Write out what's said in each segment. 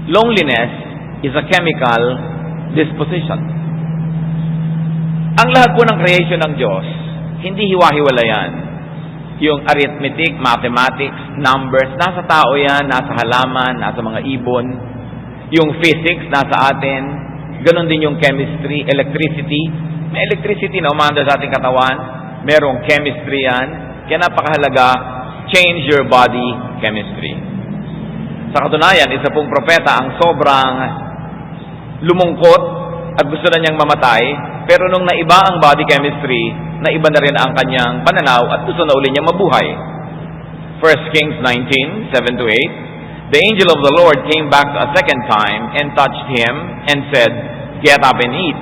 Loneliness is a chemical disposition. Ang lahat po ng creation ng Diyos, hindi hiwa-hiwala yan. Yung arithmetic, mathematics, numbers, nasa tao yan, nasa halaman, nasa mga ibon. Yung physics, nasa atin. Ganon din yung chemistry, electricity. May electricity na umanda sa ating katawan. Merong chemistry yan. Kaya napakahalaga, change your body chemistry. Sa katunayan, isa pong propeta ang sobrang lumungkot at gusto na niyang mamatay. Pero nung naiba ang body chemistry, naiba na rin ang kanyang pananaw at gusto na uli niyang mabuhay. 1 Kings 19, 7-8. The angel of the Lord came back a second time and touched him and said, "Get up and eat,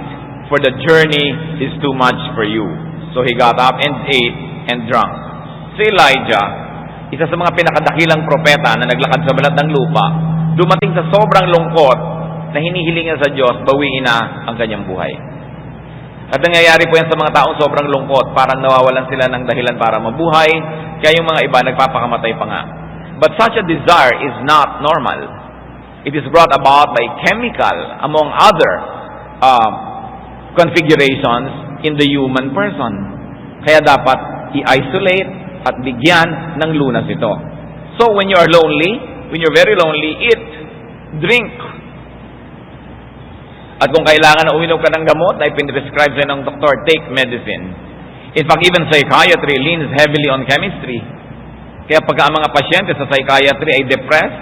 for the journey is too much for you." So he got up and ate and drank. Si Elijah, isa sa mga pinakadakilang propeta na naglakad sa balat ng lupa, dumating sa sobrang lungkot na hinihiling niya sa Diyos, bawiin na ang kanyang buhay. At nangyayari po yan sa mga taong sobrang lungkot, parang nawawalan sila ng dahilan para mabuhay, kaya yung mga iba nagpapakamatay pa nga. But such a desire is not normal. It is brought about by chemical, among other configurations in the human person. Kaya dapat i-isolate at bigyan ng lunas ito. So when you are lonely, when you're very lonely, eat, drink. At kung kailangan na uminom ka ng gamot na ipinrescribe sa'yo ng doktor, take medicine. In fact, even psychiatry leans heavily on chemistry. Kaya pagka ang mga pasyente sa psychiatry ay depressed,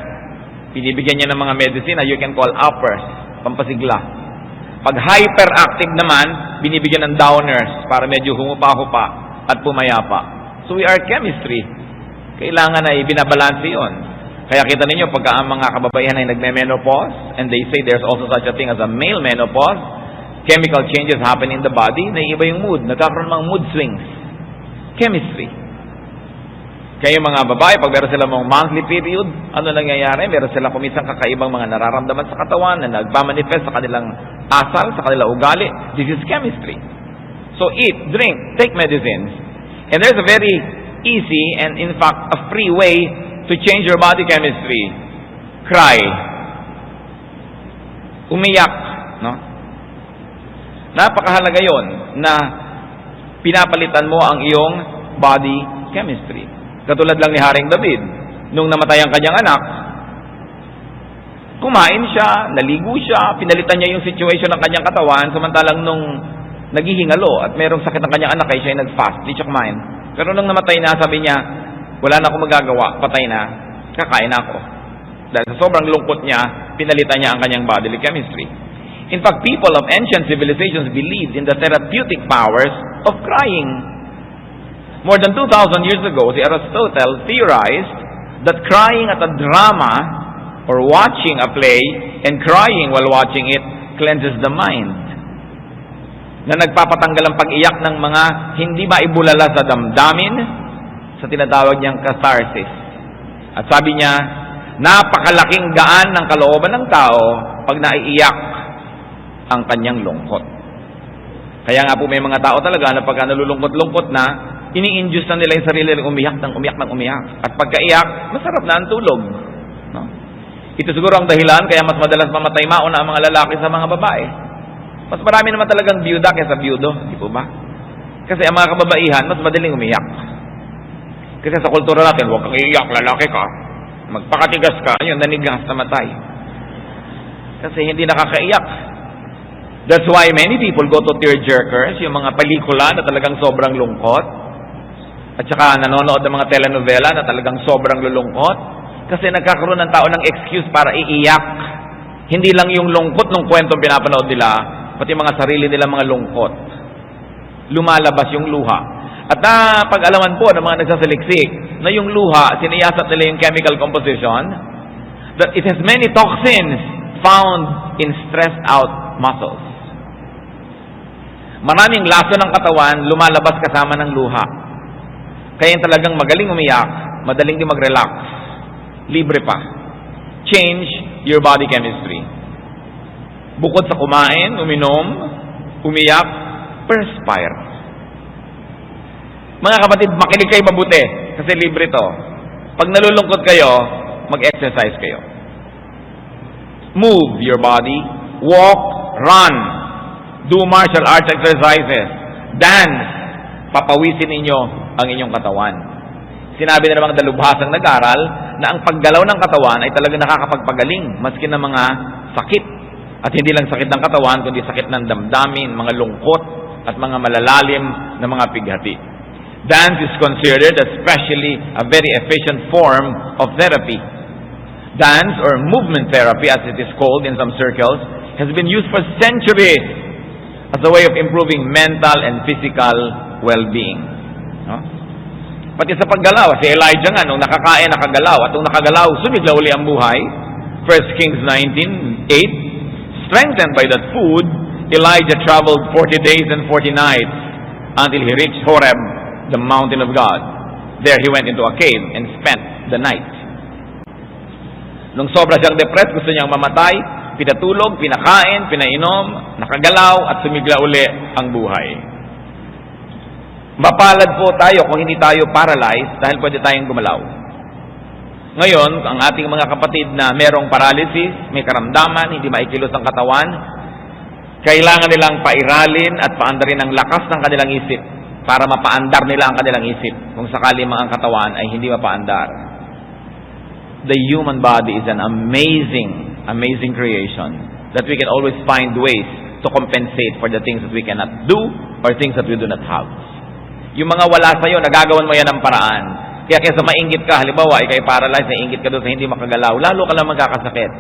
pinibigyan niya ng mga medicine na you can call uppers, pampasigla. Pag hyperactive naman, binibigyan ng downers para medyo humupa-hupa at pumayapa. So we are chemistry. Kailangan na ibinabalanse yun. Kaya kita ninyo, pagka ang mga kababaihan ay nagme-menopause, and they say there's also such a thing as a male menopause, chemical changes happen in the body, naiiba yung mood, nagkakaroon ng mood swings. Chemistry. Kaya yung mga babae, pag meron sila mga monthly period, ano nangyayari? Meron sila kumisang kakaibang mga nararamdaman sa katawan na nagpamanifest sa kanilang asal, sa kanilang ugali. This is chemistry. So eat, drink, take medicines. And there's a very easy and in fact a free way to change your body chemistry. Cry. Umiyak. No? Napakahalaga yon na pinapalitan mo ang iyong body chemistry. Katulad lang ni Haring David. Nung namatay ang kanyang anak, kumain siya, naligo siya, pinalitan niya yung situation ng kanyang katawan, samantalang nung naghihingalo at merong sakit ng kanyang anak, kaya siya nag-fast, di siya kumain. Pero nung namatay na, sabi niya, wala na akong magagawa, patay na, kakain ako. Dahil sa sobrang lungkot niya, pinalitan niya ang kanyang bodily chemistry. In fact, people of ancient civilizations believed in the therapeutic powers of crying. More than 2,000 years ago, si Aristotle theorized that crying at a drama or watching a play and crying while watching it cleanses the mind. Na nagpapatanggal ang pag-iyak ng mga hindi maibulala sa damdamin sa tinatawag niyang catharsis. At sabi niya, napakalaking gaan ng kalooban ng tao pag naiiyak ang kanyang lungkot. Kaya nga po may mga tao talaga na pagka nalulungkot-lungkot na, ini-induce na nila yung sarili ng umiyak ng umiyak ng umiyak. At pagkaiyak, masarap na ang tulog. No? Ito siguro ang dahilan kaya mas madalas mamatay mauna ang mga lalaki sa mga babae. Mas marami naman talagang byuda kaysa byudo, di po ba? Kasi ang mga kababaihan, mas madaling umiyak. Kasi sa kultura natin, huwag kang iiyak, lalaki ka. Magpakatigas ka, ayun, nanigas, namatay. Kasi hindi nakakaiyak. That's why many people go to tearjerkers, yung mga pelikula na talagang sobrang lungkot. At saka nanonood ng mga telenovela na talagang sobrang lulungkot. Kasi nagkakaroon ng tao ng excuse para iiyak. Hindi lang yung lungkot ng kwentong pinapanood nila, pati mga sarili nila mga lungkot. Lumalabas yung luha. At pag-alaman po ng mga nagsasaliksik na yung luha, siniyasat nila yung chemical composition, that it has many toxins found in stressed out muscles. Maraming laso ng katawan lumalabas kasama ng luha. Kaya yung talagang magaling umiyak, madaling din mag-relax. Libre pa. Change your body chemistry. Bukod sa kumain, uminom, umiyak, perspire. Mga kapatid, makinig kayo mabuti kasi libre to. Pag nalulungkot kayo, mag-exercise kayo. Move your body. Walk, run. Do martial arts exercises. Dance. Papawisin ninyo ang inyong katawan. Sinabi na namang dalubhasang nag-aral na ang paggalaw ng katawan ay talagang nakakapagpagaling maski ng mga sakit. At hindi lang sakit ng katawan, kundi sakit ng damdamin, mga lungkot, at mga malalalim na mga pighati. Dance is considered especially a very efficient form of therapy. Dance, or movement therapy as it is called in some circles, has been used for centuries as a way of improving mental and physical well-being. No? Pati sa paggalaw, si Elijah nga, nung nakakain, nakagalaw, at nung nakagalaw, sumigla uli ang buhay. 1 Kings 19:8, strengthened by that food, Elijah traveled 40 days and 40 nights until he reached Horeb, the mountain of God. There he went into a cave and spent the night. Nung sobra siyang depressed, gusto niyang mamatay, pinatulog, pinakain, pinainom, nakagalaw, at sumigla uli ang buhay. Mapalad po tayo kung hindi tayo paralyzed dahil pwede tayong gumalaw. Ngayon, ang ating mga kapatid na merong paralysis, may karamdaman, hindi maikilos ang katawan, kailangan nilang pairalin at paandarin ang lakas ng kanilang isip para mapaandar nila ang kanilang isip kung sakali mga katawan ay hindi mapaandar. The human body is an amazing creation that we can always find ways to compensate for the things that we cannot do or things that we do not have. Yung mga wala sa'yo, nagagawan mo yan ng paraan. Kaya kaysa mainggit ka, halimbawa, ikay paralyzed, nainggit ka doon sa hindi makagalaw, lalo ka lang magkakasakit.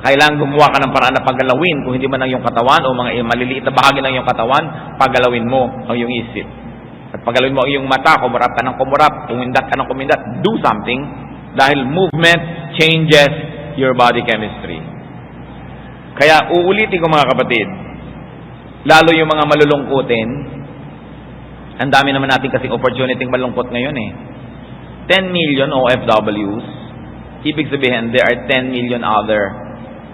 Kailangan gumawa ka ng paraan na paggalawin, kung hindi man ang iyong katawan o mga maliliit na bahagi ng iyong katawan, paggalawin mo ang iyong isip. At paggalawin mo ang iyong mata, kumurap ka ng kumurap, kumindat ka ng kumindat, do something, dahil movement changes your body chemistry. Kaya uulitin ko mga kapatid, lalo yung mga malulungkutin, ang dami naman natin kasing opportunity malungkot ngayon eh. 10 million OFWs, ibig sabihin there are 10 million other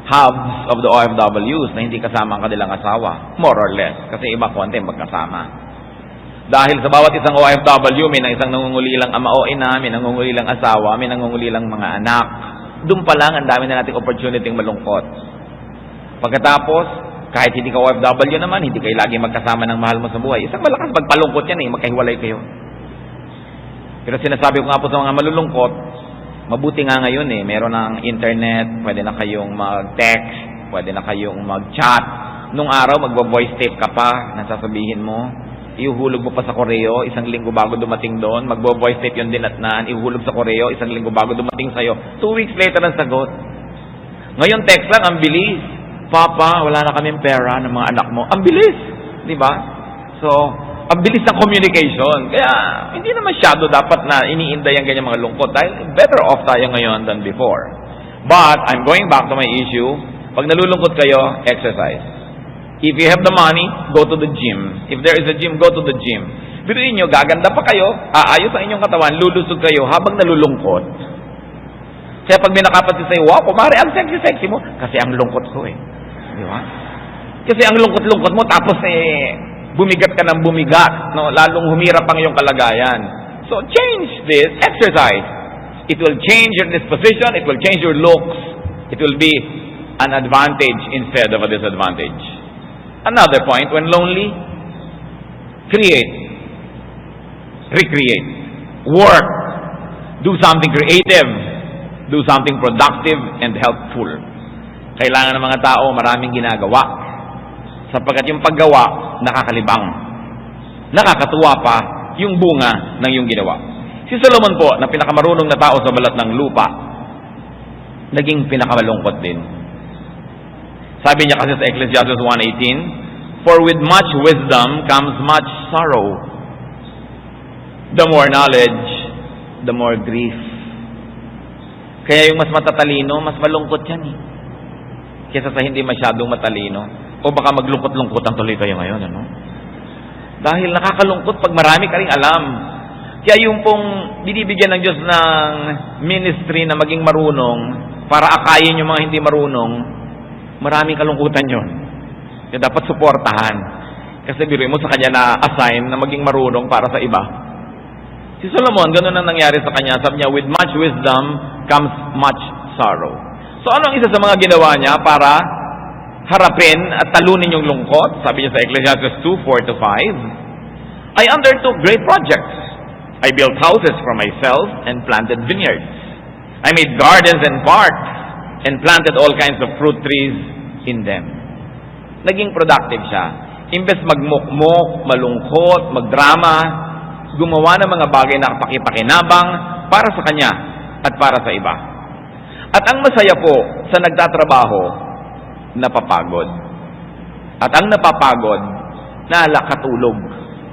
halves of the OFWs na hindi kasama ang kanilang asawa. More or less. Kasi iba konti magkasama. Dahil sa bawat isang OFW, may isang nangungulilang ama o ina, may nangungulilang asawa, may nangungulilang mga anak. Doon pa lang, ang dami na nating opportunity malungkot. Pagkatapos, kahit hindi ka OFW naman, hindi kayo lagi magkasama ng mahal mo sa buhay. Isang malakas magpalungkot yan eh, magkahiwalay kayo. Pero sinasabi ko nga po sa mga malulungkot, mabuti nga ngayon eh, meron ng internet, pwede na kayong mag-text, pwede na kayong mag-chat. Nung araw, magbo-voice tape ka pa, nasasabihin mo, ihuhulog mo pa sa koreo, isang linggo bago dumating doon, magbo-voice tape yun din at ihuhulog sa koreo, isang linggo bago dumating sa'yo, 2 weeks later ang sagot. Ngayon, text lang, ang bilis. Papa, wala na kaming pera ng mga anak mo. Ang bilis! Di ba? So, ang bilis ng communication. Kaya, hindi na masyado dapat na iniinday ang ganyan mga lungkot dahil better off tayo ngayon than before. But, I'm going back to my issue. Pag nalulungkot kayo, exercise. If you have the money, go to the gym. If there is a gym, go to the gym. Biruin nyo, gaganda pa kayo, aayos ang inyong katawan, lulusog kayo habang nalulungkot. Kaya pag may nakapansin sa'yo, wow, kumare, ang sexy-sexy mo. Kasi ang lungkot ko eh. Di ba? Kasi ang lungkot-lungkot mo, tapos bumigat ka ng bumigat, no? Lalong humirap ang iyong kalagayan. So, change this, exercise. It will change your disposition, it will change your looks. It will be an advantage instead of a disadvantage. Another point, when lonely, create, recreate, work, do something creative, do something productive and helpful. Kailangan ng mga tao maraming ginagawa. Sapagkat yung paggawa, nakakalibang. Nakakatuwa pa yung bunga ng yung ginawa. Si Solomon po, na pinakamarunong na tao sa balat ng lupa, naging pinakamalungkot din. Sabi niya kasi sa Ecclesiastes 1:18, for with much wisdom comes much sorrow. The more knowledge, the more grief. Kaya yung mas matatalino, mas malungkot yan eh. Kesa sa hindi masyadong matalino. O baka maglungkot-lungkot ang tuloy kayo ngayon, ano? Dahil nakakalungkot pag marami ka ring alam. Kaya yung pong binibigyan ng Diyos ng ministry na maging marunong para akayin yung mga hindi marunong, maraming kalungkutan yun. Kaya dapat suportahan. Kasi biruin mo sa kanya na-assign na maging marunong para sa iba. Si Solomon, ganun ang nangyari sa kanya. Sabi niya, with much wisdom comes much sorrow. So ano ang isa sa mga ginawa niya para harapin at talunin yung lungkot? Sabi niya sa Ecclesiastes 2:4-5, I undertook great projects. I built houses for myself and planted vineyards. I made gardens and parks and planted all kinds of fruit trees in them. Naging productive siya. Imbes magmukmok, malungkot, magdrama, gumawa ng mga bagay na kapakipakinabang para sa kanya at para sa iba. At ang masaya po sa nagtatrabaho, napapagod. At ang napapagod, nakatulog,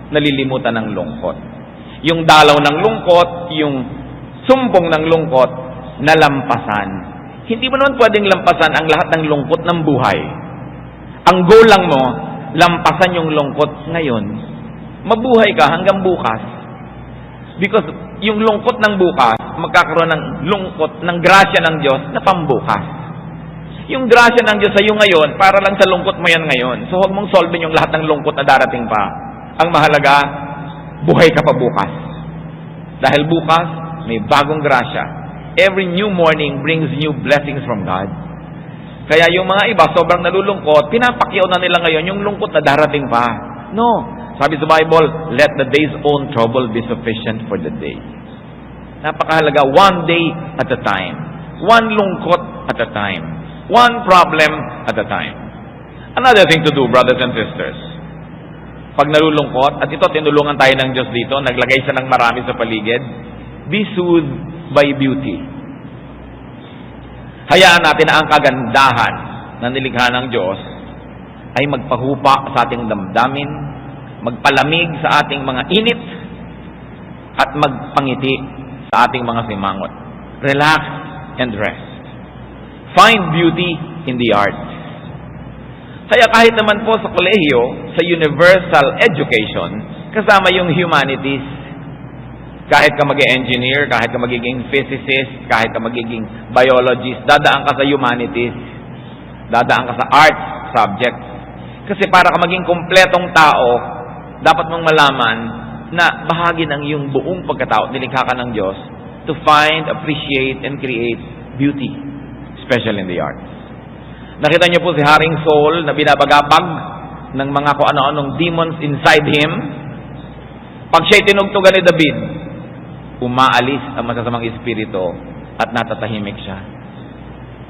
nalilimutan ng lungkot. Yung dalaw ng lungkot, yung sumpong ng lungkot, nalampasan. Hindi mo naman pwedeng lampasan ang lahat ng lungkot ng buhay. Ang goal lang mo, lampasan yung lungkot ngayon. Mabuhay ka hanggang bukas. Because yung lungkot ng bukas, magkakaroon ng lungkot ng grasya ng Diyos na pambukas. Yung grasya ng Diyos sa iyo ngayon, para lang sa lungkot mo yan ngayon. So huwag mong solve yung lahat ng lungkot na darating pa. Ang mahalaga, buhay ka pa bukas. Dahil bukas, may bagong grasya. Every new morning brings new blessings from God. Kaya yung mga iba, sobrang nalulungkot, pinapakyaw na nila ngayon yung lungkot na darating pa. No. Sabi sa Bible, let the day's own trouble be sufficient for the day. Napakahalaga, one day at a time. One lungkot at a time. One problem at a time. Another thing to do, brothers and sisters, pag nalulungkot, at ito tinulungan tayo ng Diyos dito, naglagay siya ng marami sa paligid, be soothed by beauty. Hayaan natin na ang kagandahan na nilikha ng Diyos ay magpahupa sa ating damdamin, magpalamig sa ating mga init, at magpangiti sa ating mga simangot. Relax and rest. Find beauty in the arts. Kaya kahit naman po sa kolehiyo, sa universal education, kasama yung humanities, kahit ka mag-engineer, kahit ka magiging physicist, kahit ka magiging biologist, dadaan ka sa humanities, dadaan ka sa arts subjects. Kasi para ka maging kumpletong tao, dapat mong malaman na bahagi ng iyong buong pagkatao, nilikha ka ng Diyos, to find, appreciate, and create beauty, especially in the arts. Nakita niyo po si Haring Saul na binabagabag ng mga kung ano-anong demons inside him. Pag siya'y tinugtugan ni David, umaalis ang masasamang espiritu at natatahimik siya.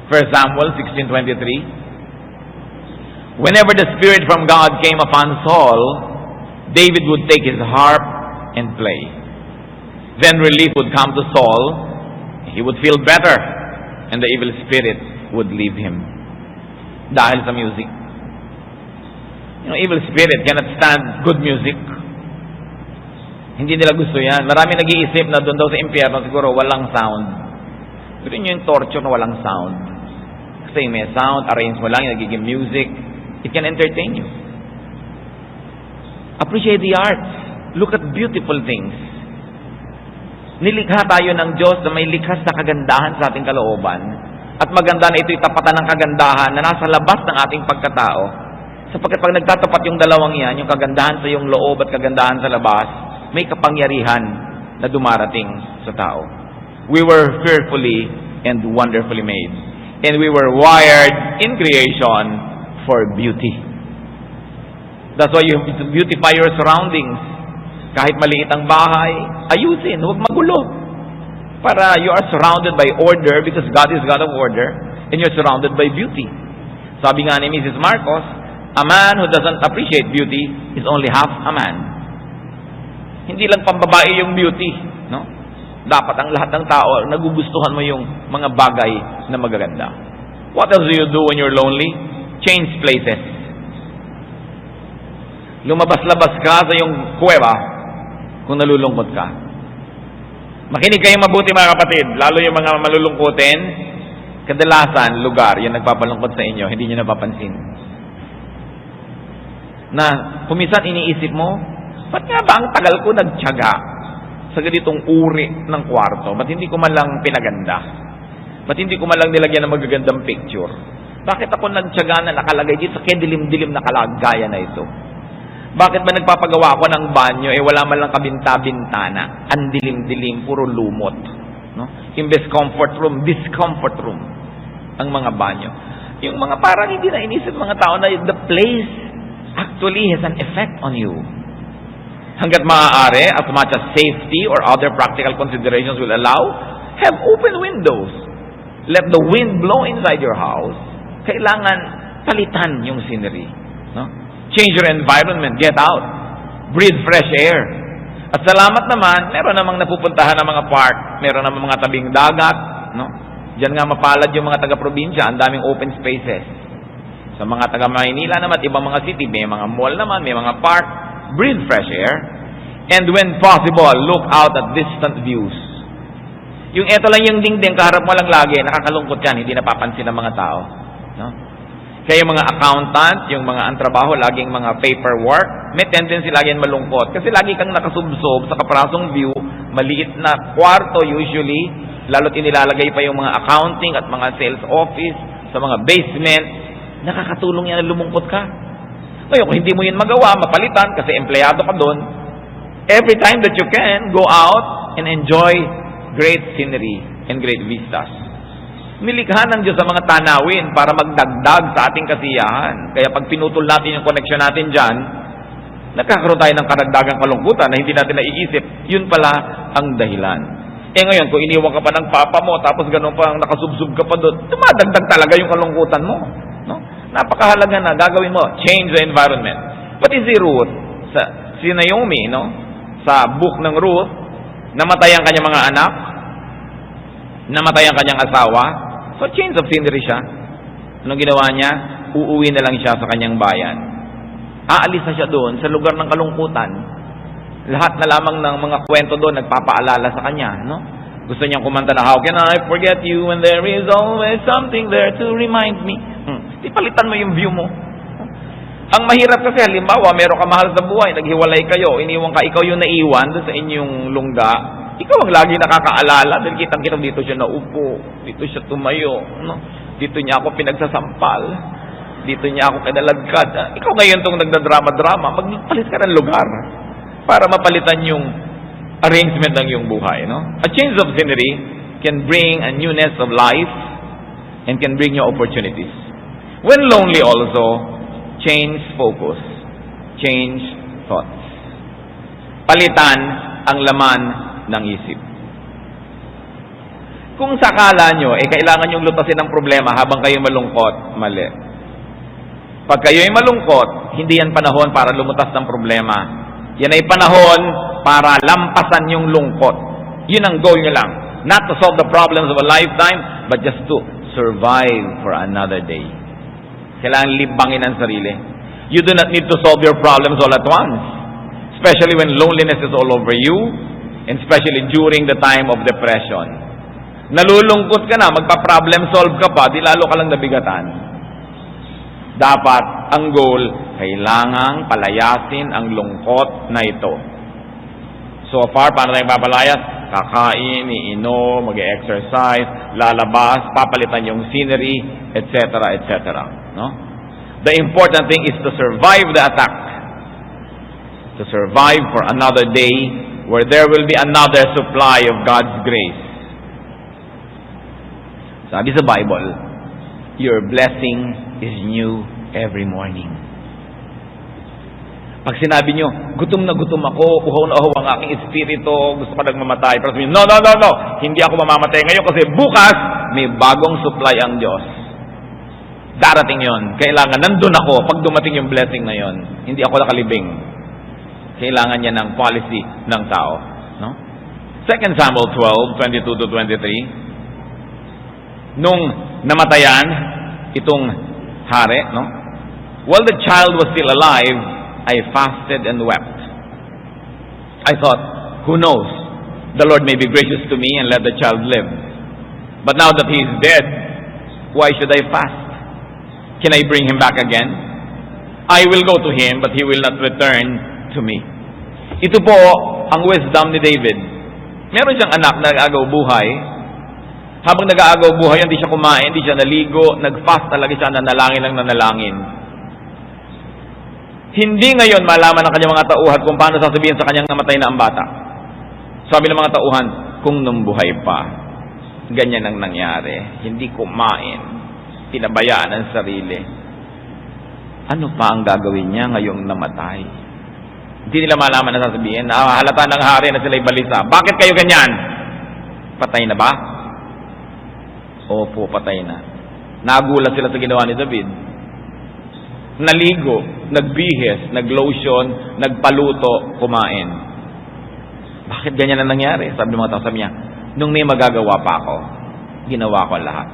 1 Samuel 16:23. Whenever the spirit from God came upon Saul, David would take his harp and play. Then relief would come to Saul. He would feel better, and the evil spirit would leave him. Dahil sa music. Evil spirit cannot stand good music. Hindi nila gusto yan. Marami nag-iisip na doon daw sa impyerno siguro walang sound. Pero yun yung torture na walang sound. Kasi may sound, arrange mo lang, yung nagiging music. It can entertain you. Appreciate the arts. Look at beautiful things. Nilikha tayo ng Diyos na may likhas na kagandahan sa ating kalooban. At maganda na ito'y tapatan ng kagandahan na nasa labas ng ating pagkatao. Sapagkat pag nagtatapat yung dalawang yan, yung kagandahan sa iyong loob at kagandahan sa labas, may kapangyarihan na dumarating sa tao. We were fearfully and wonderfully made. And we were wired in creation for beauty. That's why you beautify your surroundings. Kahit maliit ang bahay, ayusin, huwag magulo. Para you are surrounded by order because God is God of order and you're surrounded by beauty. Sabi nga ni Mrs. Marcos, a man who doesn't appreciate beauty is only half a man. Hindi lang pambabae yung beauty, no? Dapat ang lahat ng tao, nagugustuhan mo yung mga bagay na magaganda. What else do you do when you're lonely? Change places. Lumabas-labas ka sa yung kuweba kung nalulungkot ka. Makinig kayo mabuti mga kapatid, lalo yung mga malulungkutin, kadalasan, lugar, yung nagpapalungkot sa inyo, hindi nyo napapansin. Na, kumisan iniisip mo, ba't nga ba ang tagal ko nagtiyaga sa ganitong uri ng kwarto? Ba't hindi ko man lang pinaganda? Ba't hindi ko man lang nilagyan ng magagandang picture? Bakit ako nagtiyaga na nakalagay dito sa kedilim-dilim na kalagayan na ito? Bakit ba nagpapagawa ako ng banyo wala man lang kabinta-bintana? Ang dilim-dilim, puro lumot. No? Imbes comfort room, discomfort room. ang mga banyo. Yung mga parang hindi na inisip mga tao na the place actually has an effect on you. Hanggat maaari, as much as safety or other practical considerations will allow, have open windows. Let the wind blow inside your house. Kailangan palitan yung scenery. No? Change your environment. Get out. Breathe fresh air. At salamat naman, meron namang napupuntahan ng mga park. Meron namang mga tabing dagat. No? Diyan nga mapalad yung mga taga-probinsya. Ang daming open spaces. Sa mga taga-Maynila naman, ibang mga city, may mga mall naman, may mga park. Breathe fresh air. And when possible, look out at distant views. Yung eto lang yung dingding, kaharap mo lang lagi, nakakalungkot yan, hindi napapansin ng mga tao. No? Kaya yung mga accountant, yung mga antrabaho, laging mga paperwork, may tendency lagi yan malungkot. Kasi lagi kang nakasubsob sa kaprasong view, maliit na kwarto usually, lalo't inilalagay pa yung mga accounting at mga sales office sa mga basement, nakakatulong yan na lumungkot ka. Ngayon, kung hindi mo yun magawa, mapalitan kasi empleyado ka doon, every time that you can, go out and enjoy great scenery and great vistas. Nilikha ng Diyos sa mga tanawin para magdagdag sa ating kasiyahan. Kaya pag pinutol natin yung connection natin dyan, nagkakaroon tayo ng karagdagang kalungkutan na hindi natin naiisip. Yun pala ang dahilan. Ngayon, kung iniwan ka pa ng papa mo, tapos ganun pa, nakasubsub ka pa doon, dumadagdag talaga yung kalungkutan mo. No? Napakahalaga na gagawin mo. Change the environment. Pati si Ruth, si Naomi, no? Sa book ng Ruth, namatay ang kanyang mga anak, namatay ang kanyang asawa, so change of scenery siya. Anong ginawa niya? Uuwi na lang siya sa kanyang bayan. Aalis na siya doon sa lugar ng kalungkutan. Lahat na lamang ng mga kwento doon nagpapaalala sa kanya, no? Gusto niyang kumanta na, how can I forget you when there is always something there to remind me? Ipalitan mo yung view mo. Ang mahirap kasi, halimbawa, meron ka mahal sa buhay, naghiwalay kayo, iniwan ka, ikaw yung naiwan doon sa inyong lungga, ikaw ang lagi nakakaalala dahil kitang-kitang dito siya naupo, dito siya tumayo, no? Dito niya ako pinagsasampal, dito niya ako kinaladkad. Ikaw ngayon itong nagdadrama-drama, magpalit ka ng lugar para mapalitan yung arrangement ng iyong buhay. No? A change of scenery can bring a newness of life and can bring you opportunities. When lonely also, change focus, change thoughts. Palitan ang laman ng isip. Kung sakala nyo, kailangan nyong lutasin ang problema habang kayo malungkot, mali. Pag kayo ay malungkot, hindi yan panahon para lumutas ng problema. Yan ay panahon para lampasan yung lungkot. Yun ang goal nyo lang. Not to solve the problems of a lifetime, but just to survive for another day. Kailangan libangin ang sarili. You do not need to solve your problems all at once. Especially when loneliness is all over you, and especially during the time of depression. Nalulungkot ka na, magpa-problem solve ka pa, di lalo ka lang nabigatan. Dapat, ang goal, kailangang palayasin ang lungkot na ito. So far, paano tayo papalayas? Kakain, iinom, mag-exercise, lalabas, papalitan yung scenery, etc., etc. No? The important thing is to survive the attack. To survive for another day where there will be another supply of God's grace. Sabi sa Bible, your blessing is new every morning. Pag sinabi nyo, gutom na gutom ako, uhaw na uhaw ang aking espiritu, gusto ko nagmamatay. Pero sabihin, no, hindi ako mamamatay ngayon kasi bukas may bagong supply ang Diyos. Darating yon. Kailangan, nandun ako pag dumating yung blessing na yon. Hindi ako nakalibing. Kailangan niya ng policy ng tao. No? 2 Samuel 12:22-23. Nung namatayan itong hari, no? While the child was still alive, I fasted and wept. I thought, who knows? The Lord may be gracious to me and let the child live. But now that he is dead, why should I fast? Can I bring him back again? I will go to him, but he will not return to me. Ito po ang wisdom ni David. Meron siyang anak na nag-aagaw buhay. Habang nag-aagaw buhay, hindi siya kumain, hindi siya naligo, nag-fast talaga siya, nanalangin lang nanalangin. Hindi ngayon malaman ng kanyang mga tauhan kung paano sasabihin sa kanyang namatay na ang bata. Sabi ng mga tauhan, kung nung buhay pa, ganyan ang nangyari. Hindi kumain, pinabayaan ang sarili, ano pa ang gagawin niya ngayong namatay? Hindi nila malaman na sasabihin, halata ng hari na sila'y balisa. Bakit kayo ganyan? Patay na ba? Opo, patay na. Nagulat sila sa ginawa ni David. Naligo, nagbihis, naglotion, nagpaluto, kumain. Bakit ganyan na nangyari? Sabi ng mga tao, sabi niya, nung may magagawa pa ako, ginawa ko lahat.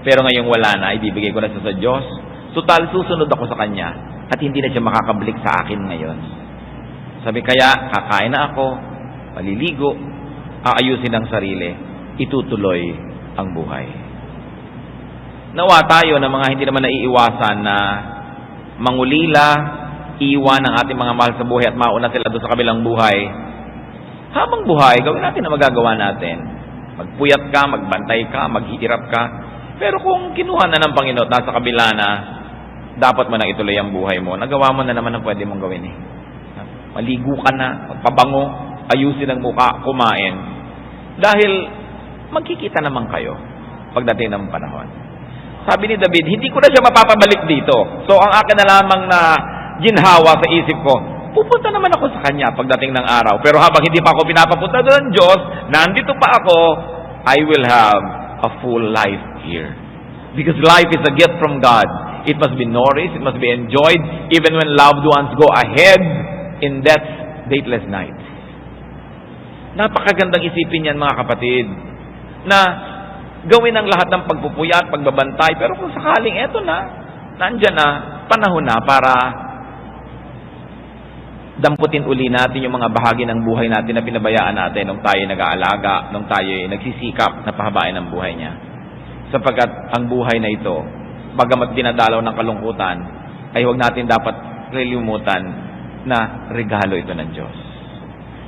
Pero ngayong wala na, ibibigay ko na sa Diyos. Total, susunod ako sa Kanya at hindi na siya makakabalik sa akin ngayon. Sabi kaya, kakain na ako, maliligo, aayusin ang sarili, itutuloy ang buhay. Nawa tayo ng mga hindi naman naiiwasan na mangulila, iwan ang ating mga mahal sa buhay at mauna sila doon sa kabilang buhay. Habang buhay, gawin natin na magagawa natin. Magpuyat ka, magbantay ka, maghihirap ka. Pero kung kinuha na ng Panginoon, nasa kabila na, dapat mo nang ituloy ang buhay mo. Nagawa mo na naman ang pwede mong gawin eh. Maligo ka na, magpabango, ayusin ang mukha, kumain. Dahil magkikita naman kayo pagdating ng panahon. Sabi ni David, hindi ko na siya mapapabalik dito. So ang akin na lamang na ginhawa sa isip ko, pupunta naman ako sa Kanya pagdating ng araw. Pero habang hindi pa ako pinapapunta doon ng Diyos, nandito pa ako, I will have a full life here. Because life is a gift from God. It must be nourished, it must be enjoyed, even when loved ones go ahead in death's dateless night. Napakagandang isipin yan, mga kapatid, na gawin ang lahat ng pagpupuyat, pagbabantay, pero kung sakaling eto na, nandyan na, panahon na para damputin uli natin yung mga bahagi ng buhay natin na pinabayaan natin nung tayo nag-aalaga, nung tayo nagsisikap na pahabain ang buhay niya. Sapagkat ang buhay na ito, bagamat dinadalaw ng kalungkutan, ay huwag natin dapat relimutan na regalo ito ng Diyos.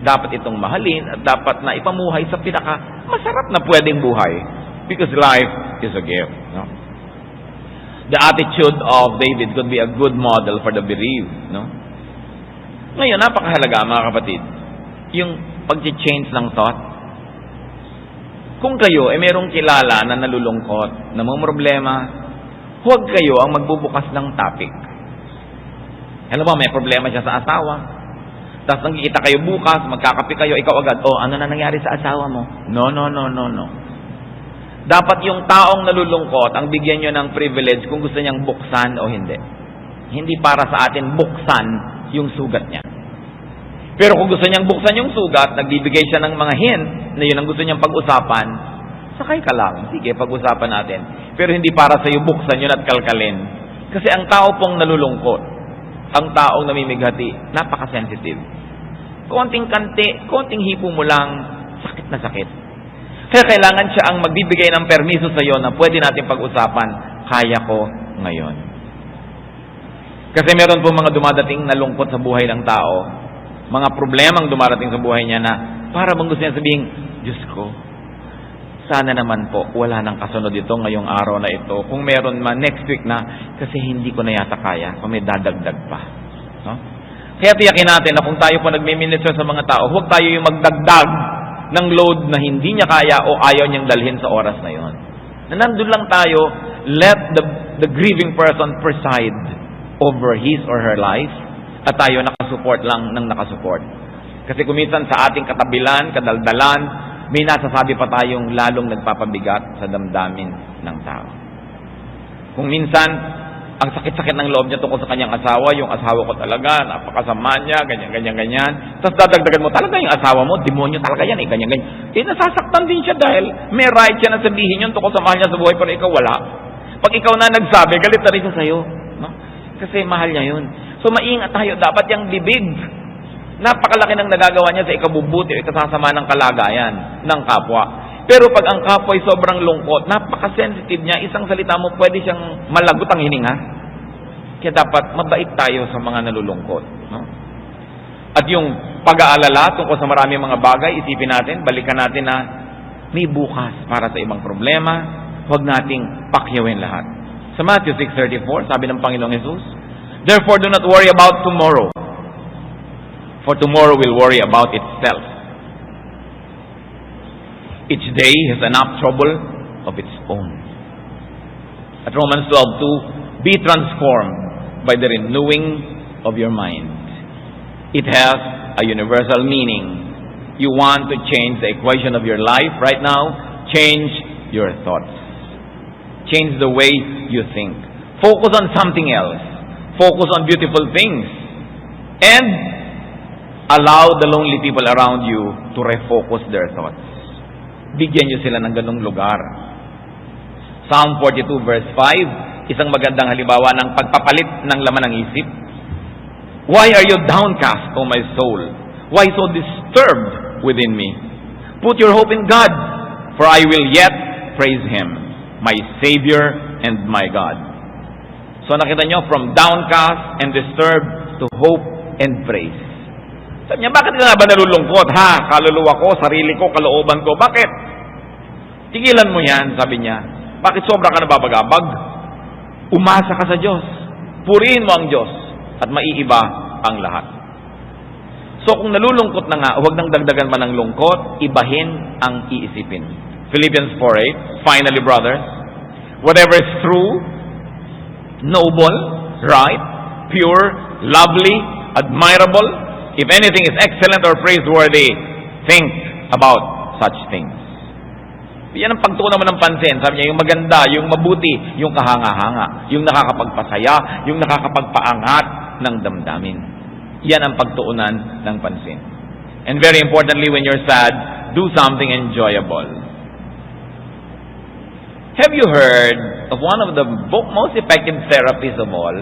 Dapat itong mahalin at dapat na ipamuhay sa pinaka masarap na pwedeng buhay. Because life is a gift. No? The attitude of David could be a good model for the bereaved. No? Ngayon, napakahalaga mga kapatid, yung pag-change ng thought. Kung kayo ay merong kilala na nalulungkot, na may problema, huwag kayo ang magbubukas ng topic. Alam mo, may problema siya sa asawa. Tapos nagkikita kayo bukas, magkakape kayo, ikaw agad, ano na nangyari sa asawa mo? No. Dapat yung taong nalulungkot, ang bigyan nyo ng privilege kung gusto niyang buksan o hindi. Hindi para sa atin buksan yung sugat niya. Pero kung gusto niyang buksan yung sugat, nagbibigay siya ng mga hint na yun ang gusto niyang pag-usapan, sakay ka lang. Sige, pag-usapan natin. Pero hindi para sa iyo buksan yun at kalkalin. Kasi ang tao pong nalulungkot, ang taong namimighati, napaka-sensitive. Konting kante, konting hipo mo lang, sakit na sakit. Kaya kailangan siya ang magbibigay ng permiso sa iyo na pwede natin pag-usapan, kaya ko ngayon. Kasi meron po mga dumadating na lungkot sa buhay ng tao, mga problemang dumarating sa buhay niya na para bang gusto niya sabihin, Diyos ko, sana naman po wala nang kasunod ito ngayong araw na ito. Kung meron man next week na, kasi hindi ko na yata kaya, kung may dadagdag pa. No? Kaya tiyakin natin na kung tayo po nagmi-minister sa mga tao, huwag tayo yung magdagdag ng load na hindi niya kaya o ayaw niyang dalhin sa oras na yon. Na nandun lang tayo, let the grieving person preside over his or her life at tayo nakasupport lang ng nakasupport. Kasi kuminsan sa ating katabilan, kadaldalan, may nasasabi pa tayong lalong nagpapabigat sa damdamin ng tao. Kung minsan, ang sakit-sakit ng loob niya tungkol sa kanyang asawa, yung asawa ko talaga, napakasama niya, ganyan. Tapos dadagdagan mo, talaga yung asawa mo, demonyo talaga yan, ganyan. Nasasaktan din siya dahil may right siya na sabihin yun tungkol sa mahal niya sa buhay, pero ikaw wala. Pag ikaw na nagsabi, galit na rin siya sa'yo. No? Kasi mahal niya yun. So maingat tayo, dapat yung bibig. Napakalaki ng nagagawa niya sa ikabubuti o ikasasama ng kalagayan ng kapwa. Pero pag ang kapwa ay sobrang lungkot, napaka-sensitive niya, isang salita mo pwede siyang malagot ang hininga. Kaya dapat mabait tayo sa mga nalulungkot. No? At yung pag-aalala tungkol sa maraming mga bagay, isipin natin, balikan natin na may bukas para sa ibang problema, huwag nating pakyawin lahat. Sa Matthew 6:34, sabi ng Panginoong Jesus, therefore do not worry about tomorrow, for tomorrow will worry about itself. Each day has enough trouble of its own. At Romans 12:2, be transformed by the renewing of your mind. It has a universal meaning. You want to change the equation of your life right now? Change your thoughts. Change the way you think. Focus on something else. Focus on beautiful things. And allow the lonely people around you to refocus their thoughts. Bigyan nyo sila ng ganung lugar. Psalm 42 verse 5, isang magandang halimbawa ng pagpapalit ng laman ng isip. Why are you downcast, O my soul? Why so disturbed within me? Put your hope in God, for I will yet praise Him, my Savior and my God. So nakita nyo, from downcast and disturbed to hope and praise. Sabi niya, bakit ka nga ba nalulungkot? Ha? Kaluluwa ko, sarili ko, kalooban ko. Bakit? Tigilan mo yan, sabi niya. Bakit sobra ka nababagabag? Umasa ka sa Diyos. Purihin mo ang Diyos at maiiba ang lahat. So kung nalulungkot na nga, huwag nang dagdagan man ng lungkot, ibahin ang iisipin. Philippians 4:8, finally brothers, whatever is true, noble, right, pure, lovely, admirable, if anything is excellent or praiseworthy, think about such things. Yan ang pagtuunan mo ng pansin. Sabi niya, yung maganda, yung mabuti, yung kahanga-hanga, yung nakakapagpasaya, yung nakakapagpaangat ng damdamin. Yan ang pagtuunan ng pansin. And very importantly, when you're sad, do something enjoyable. Have you heard of one of the most effective therapies of all?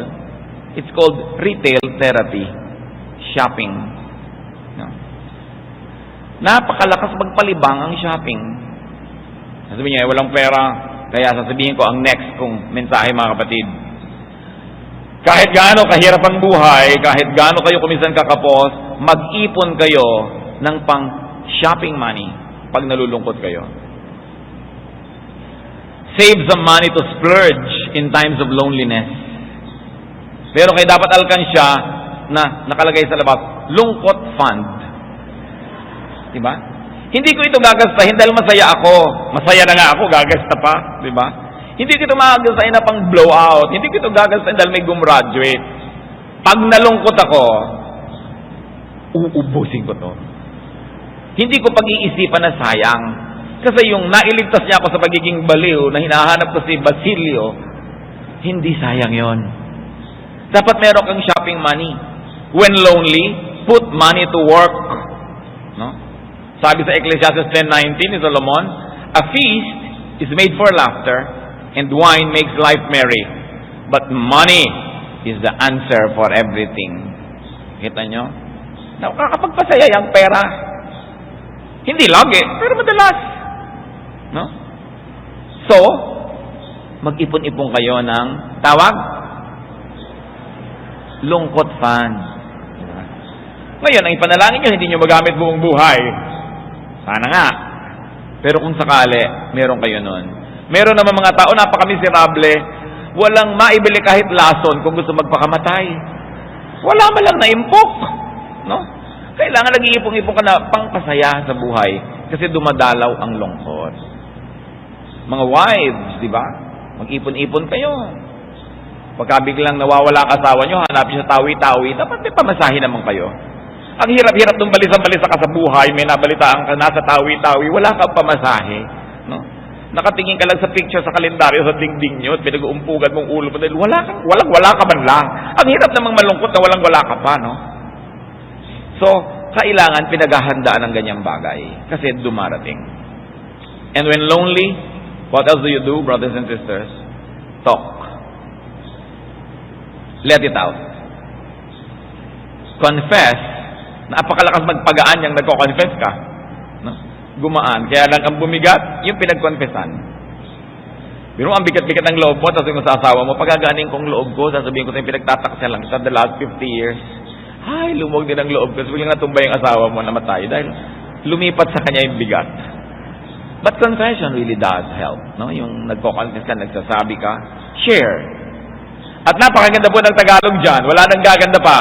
It's called retail therapy. Shopping. No? Napakalakas magpalibang ang shopping. Sasabihin niya, walang pera, kaya sasabihin ko ang next kong mensahe, mga kapatid. Kahit gaano kahirap ang buhay, kahit gaano kayo kuminsan kakapos, mag-ipon kayo ng pang shopping money pag nalulungkot kayo. Save some money to splurge in times of loneliness. Pero kayo dapat alkansya na nakalagay sa labas, lungkot fund. Diba? Hindi ko ito gagastahin dahil masaya ako. Masaya na nga ako, gagasta pa. Diba? Hindi ko ito magagastahin na pang blowout. Hindi ko ito gagastahin dahil may gumraduate. Pag nalungkot ako, uubusin ko to. Hindi ko pag-iisipan na sayang. Kasi yung nailigtas niya ako sa pagiging baliw na hinahanap ko si Basilio, hindi sayang yon. Dapat meron kang shopping money. When lonely, put money to work. No? Sabi sa Ecclesiastes 10:19 ni Solomon, a feast is made for laughter, and wine makes life merry. But money is the answer for everything. Kita nyo? Nakakapagpasaya yung pera. Hindi lagi, pero madalas. No? So, mag-ipon-ipon kayo ng tawag? Lungkot fund. Ngayon, ang ipanalangin nyo, hindi nyo magamit buong buhay. Sana nga. Pero kung sakali, meron kayo nun. Meron naman mga tao, napaka-miserable, walang maibili kahit lason kung gusto magpakamatay. Wala man lang naimpok. No? Kailangan nag-iipong-ipong ka na pangpasaya sa buhay kasi dumadalaw ang lungkot. Mga wives, di ba? Mag-ipon-ipon kayo. Pagka biglang nawawala ang asawa nyo, hanapin sa tawi-tawi, dapat may pamasahe naman kayo. Ang hirap-hirap nung balisa-balisa ka sa buhay, may nabalitaan ka nasa tawi-tawi, wala kang pamasahe. No? Nakatingin ka lang sa picture sa kalendaryo sa dingding nyo at pinag-uumpugan mong ulo mo dahil wala ka man lang. Ang hirap namang malungkot na wala ka pa, no? So, kailangan pinaghahandaan ng ganyang bagay kasi dumarating. And when lonely, what else do you do, brothers and sisters? Talk. Let it out. Confess. Napakalakas magpagaan yung nagko-confess ka. No? Gumaan. Kaya lang ang bumigat, yung pinag-confessan. Pero ang bigat-bigat ng loob mo, tapos yung sa asawa mo, pagkaganing kong loob ko, sasabihin ko yung pinagtataksa lang sa the last 50 years, ay, lumog din ang loob ko. Kasi biglang natumbay yung asawa mo, namatay. Dahil lumipat sa kanya yung bigat. But confession really does help. No? Yung nagko-confess ka, nagsasabi ka, share. At napakaganda po ng Tagalog dyan. Wala nang gaganda pa.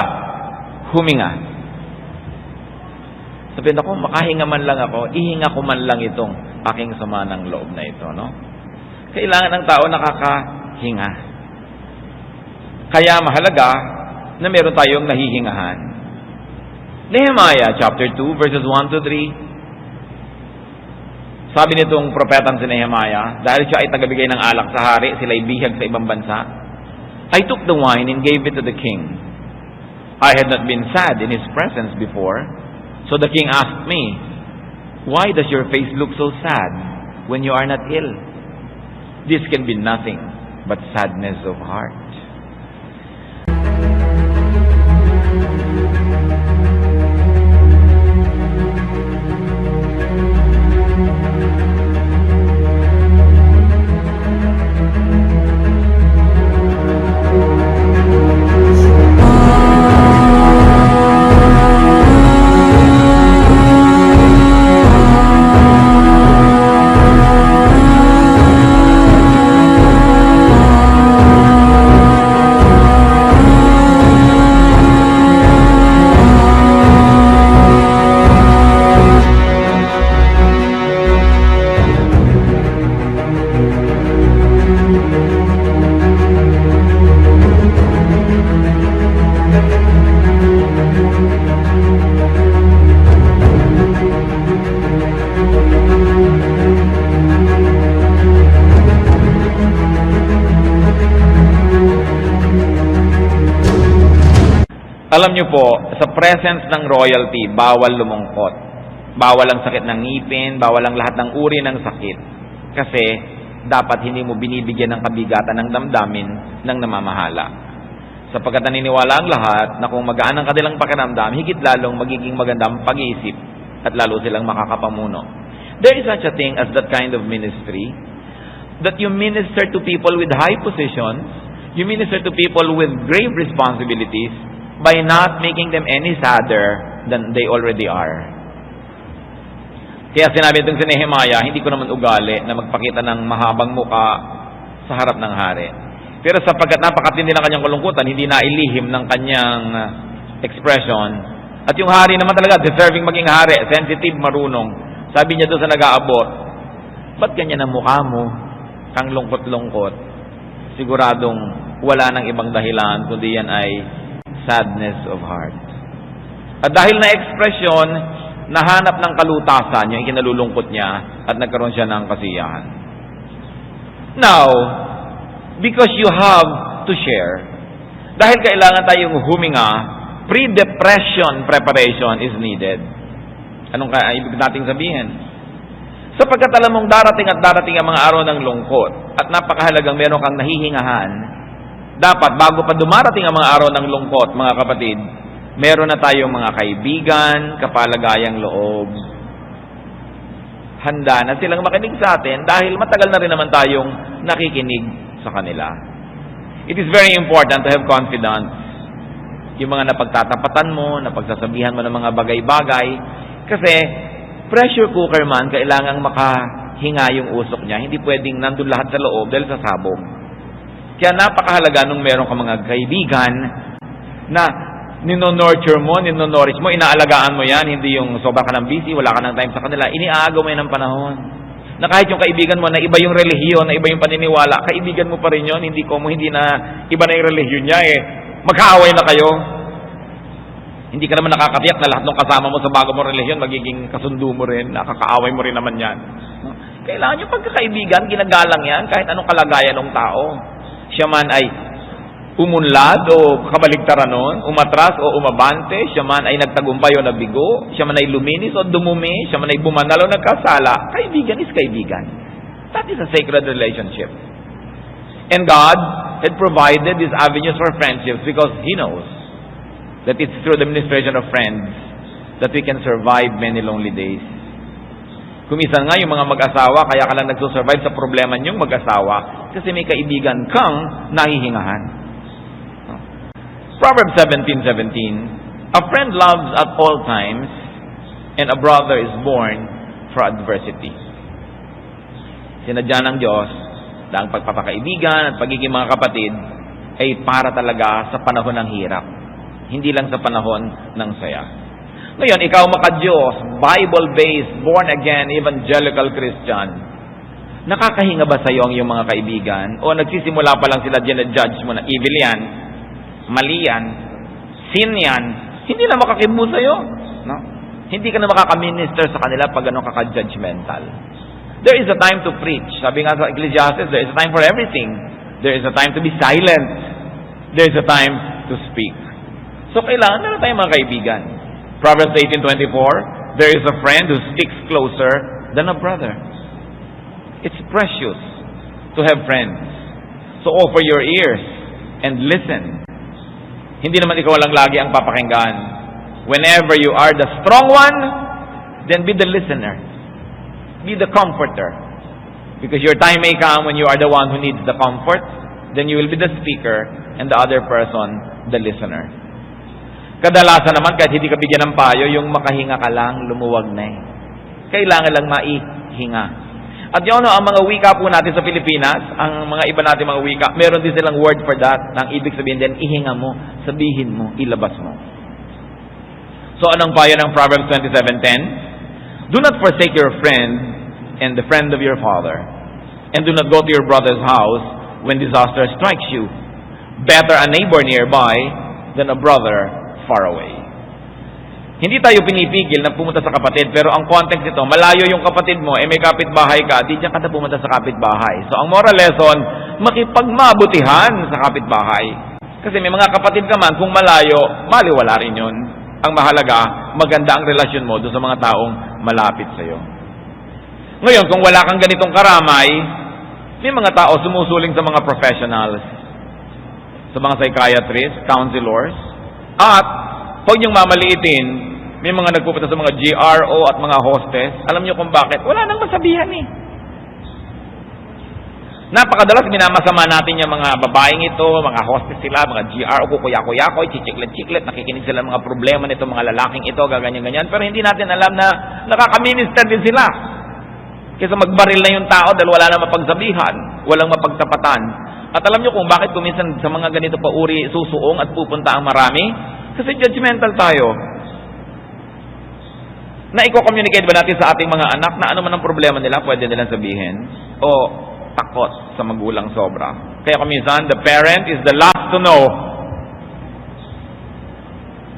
Huminga. Sabihin ako, makahinga man lang ako, ihinga ko man lang itong aking sama ng loob na ito, no? Kailangan ng tao hinga. Kaya mahalaga na meron tayong nahihingahan. Nehemiah chapter 2 verses 1 to 3. Sabi nitong propetang si Nehemiah, dahil siya ay tagabigay ng alak sa hari, sila ay bihag sa ibang bansa, I took the wine and gave it to the king. I had not been sad in his presence before, so the king asked me, why does your face look so sad when you are not ill? This can be nothing but sadness of heart. Alam niyo po, sa presence ng royalty, bawal lumungkot. Bawal ang sakit ng ngipin, bawal ang lahat ng uri ng sakit. Kasi dapat hindi mo binibigyan ng kabigatan ng damdamin ng namamahala. Sapagkat naniniwala ang lahat na kung magaan ang kanilang pakiramdam, higit lalong magiging maganda ang pag-iisip at lalo silang makakapamuno. There is such a thing as that kind of ministry, that you minister to people with high positions, you minister to people with grave responsibilities, by not making them any sadder than they already are. Kaya sinabi itong si Nehemiah, hindi ko naman ugali na magpakita ng mahabang muka sa harap ng hari. Pero sapagkat napakatindi ng kanyang kalungkutan, hindi na ilihim ng kanyang expression. At yung hari naman talaga, deserving maging hari, sensitive, marunong. Sabi niya doon sa nag-aabot, ba't ganyan ang mukha mo? Kang lungkot-lungkot. Siguradong wala nang ibang dahilan, kundi yan ay sadness of heart. At dahil na ekspresyon, nahanap ng kalutasan yung ikinalulungkot niya at nagkaroon siya ng kasiyahan. Now, because you have to share, dahil kailangan tayong huminga, pre-depression preparation is needed. Anong ibig nating sabihin? Sapagkat alam mong darating at darating ang mga araw ng lungkot at napakahalagang meron kang nahihingahan, dapat bago pa dumarating ang mga araw ng lungkot, mga kapatid, meron na tayong mga kaibigan, kapalagayang loob. Handa na silang makinig sa atin dahil matagal na rin naman tayong nakikinig sa kanila. It is very important to have confidence. Yung mga napagtatapatan mo, napagsasabihan mo ng mga bagay-bagay, kasi pressure cooker man, kailangang makahinga yung usok niya. Hindi pwedeng nandun lahat sa loob dahil sa sabog. Kaya napakahalaga nung meron ka mga kaibigan na nino-nurture mo, nino-nourish mo, inaalagaan mo yan, hindi yung sobra ka ng busy, wala ka ng time sa kanila, iniaagaw mo yan ng panahon. Na kahit yung kaibigan mo na iba yung relihiyon, na iba yung paniniwala, kaibigan mo pa rin yun, hindi na iba na yung relihiyon niya magkaaway na kayo. Hindi ka naman nakakatiyak na lahat ng kasama mo sa bago mo relihiyon, magiging kasundo mo rin, nakakaaway mo rin naman yan. Kailangan yung pagkakaibigan, ginagalang yan, kahit anong kalagayan ng tao. Siya man ay umunlad o kabaligtaran nun, umatras o umabante, siya man ay nagtagumpay o nabigo, siya man ay luminis o dumumi, siya man ay bumanal o nagkasala, kaibigan is kaibigan. That is a sacred relationship. And God had provided these avenues for friendships because He knows that it's through the ministration of friends that we can survive many lonely days. Kumisan nga yung mga mag-asawa, kaya ka lang nagsusurvive sa problema niyong mag-asawa kasi may kaibigan kang nahihingahan. Proverbs 17:17, a friend loves at all times, and a brother is born for adversity. Sinadya ng Diyos na ang pagpapakaibigan at pagiging mga kapatid ay para talaga sa panahon ng hirap, hindi lang sa panahon ng saya. Ngayon, ikaw maka-Diyos, Bible-based, born-again, evangelical Christian, Nakakahinga ba sa'yo ang iyong mga kaibigan? O nagsisimula pa lang sila dyan na judge mo na evil yan, mali yan, sin yan, hindi na makakibu sa'yo. No? Hindi ka na makaka-minister sa kanila pag ano kaka-judgmental. There is a time to preach. Sabi nga sa Ecclesiastes, there is a time for everything. There is a time to be silent. There is a time to speak. So kailangan na tayong mga kaibigan. Proverbs 18:24, there is a friend who sticks closer than a brother. It's precious to have friends. So offer your ears and listen. Hindi naman ikaw lang lagi ang papakinggan. Whenever you are the strong one, then be the listener. Be the comforter. Because your time may come when you are the one who needs the comfort, then you will be the speaker and the other person, the listener. Kadalasan naman, kahit hindi ka bigyan ng payo, yung makahinga ka lang, lumuwag na eh. Kailangan lang maihinga. At yun, ang mga wika po natin sa Pilipinas, ang mga iba natin mga wika, meron din silang word for that, nang ibig sabihin din, ihinga mo, sabihin mo, ilabas mo. So, anong payo ng Proverbs 27:10? Do not forsake your friend and the friend of your father, and do not go to your brother's house when disaster strikes you. Better a neighbor nearby than a brother far away. Hindi tayo pinipigil na pumunta sa kapatid, pero ang context nito, malayo yung kapatid mo, may kapitbahay ka, di dyan ka na pumunta sa kapitbahay. So ang moral lesson, makipagmabutihan sa kapitbahay. Kasi may mga kapatid ka man, kung malayo, maliwala rin yun. Ang mahalaga, maganda ang relasyon mo doon sa mga taong malapit sa iyo. Ngayon, kung wala kang ganitong karamay, may mga tao sumusuling sa mga professionals, sa mga psychiatrists, counselors, at huwag niyong mamaliitin, may mga nagpupunta sa mga GRO at mga hostess. Alam niyo kung bakit? Wala nang masabihan eh. Napakadalas minamasama natin yung mga babaeng ito, mga hostess sila, mga GRO, kukuya-kuya-koy, chichiklet-chiklet, nakikinig sila ng mga problema nito, mga lalaking ito, gaganyan-ganyan. Pero hindi natin alam na nakaka-minister din sila. Kaysa magbaril na yung tao dahil wala na mapagsabihan, walang mapagtapatan. At alam niyo kung bakit kuminsan sa mga ganito pa uri susuong at pupunta ang marami? Kasi judgmental tayo. Na i-communicate ba natin sa ating mga anak na ano man ang problema nila, pwede nilang sabihin? O takot sa magulang sobra? Kaya kuminsan, the parent is the last to know.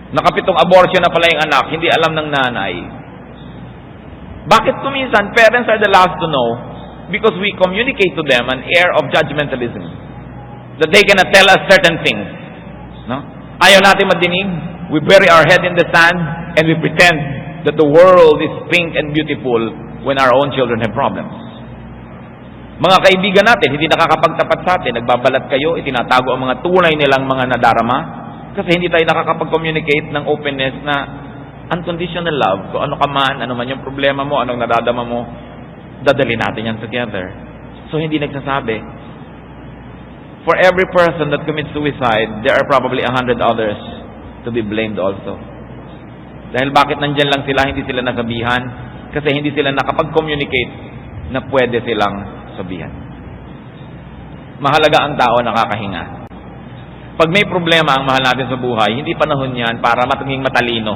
Nakapitong abortion na pala yung anak, hindi alam ng nanay. Bakit kuminsan, parents are the last to know? Because we communicate to them an air of judgmentalism. That they cannot tell us certain things. No? Ayaw natin madinig. We bury our head in the sand and we pretend that the world is pink and beautiful when our own children have problems. Mga kaibigan natin, hindi nakakapagtapat sa atin. Nagbabalat kayo, itinatago ang mga tunay nilang mga nadarama. Kasi hindi tayo nakakapag-communicate ng openness na unconditional love. Kung ano ka man, ano man yung problema mo, anong naradama mo, dadali natin yan together. So hindi nagsasabi. For every person that commits suicide, there are probably 100 others to be blamed also. Dahil bakit nandyan lang sila, hindi sila nasabihan? Kasi hindi sila nakapag-communicate na pwede silang sabihan. Mahalaga ang tao nakakahinga. Pag may problema ang mahal natin sa buhay, hindi panahon yan para maging matalino.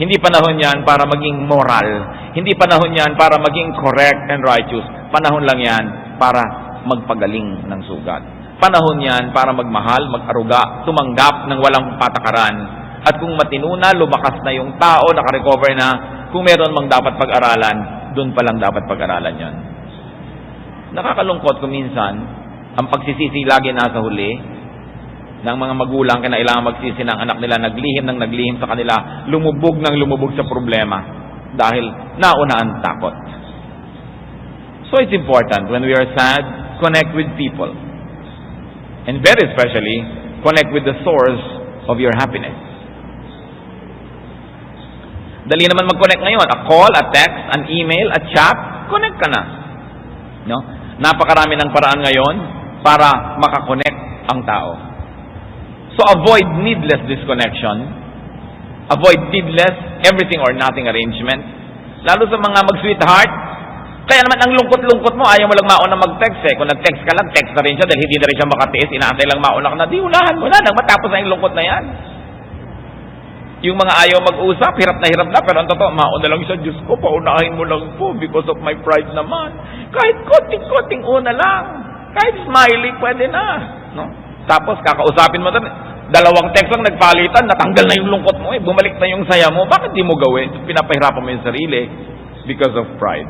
Hindi panahon yan para maging moral. Hindi panahon yan para maging correct and righteous. Panahon lang yan para magpagaling ng sugat. Panahon yan para magmahal, mag-aruga, tumanggap ng walang patakaran. At kung matino na, lumakas na yung tao, nakarecover na, kung meron mang dapat pag-aralan, doon pa lang dapat pag-aralan yan. Nakakalungkot kung minsan, ang pagsisisi lagi nasa huli, ng mga magulang, kailangan magsisi ng anak nila, naglihim ng naglihim sa kanila, lumubog ng lumubog sa problema, dahil nauna ang takot. So it's important, when we are sad, connect with people. And very especially, connect with the source of your happiness. Dali naman mag-connect ngayon. A call, a text, an email, a chat, connect ka na. No? Napakarami ng paraan ngayon para makakonect ang tao. So avoid needless disconnection. Avoid needless everything or nothing arrangement. Lalo sa mga mag-sweetheart. Kaya naman ang lungkot-lungkot mo, ayaw mo lang mauna mag-text eh. Kung nag-text ka lang, text na rin siya dahil hindi na rin siya makatiis. Inaantay lang mauna ka na. Di, ulahan mo na. Nang matapos na yung lungkot na yan. Yung mga ayaw mag-usap, hirap na, pero ang totoo, mauna lang siya, Diyos ko, paunahin mo lang po because of my pride naman. Kahit konting-konting una lang, kahit smiling, pwede na. No? Tapos, kakausapin mo, dalawang text lang nagpalitan, natanggal na yung lungkot mo, bumalik na yung saya mo, bakit di mo gawin? Pinapahirapan mo yung sarili because of pride.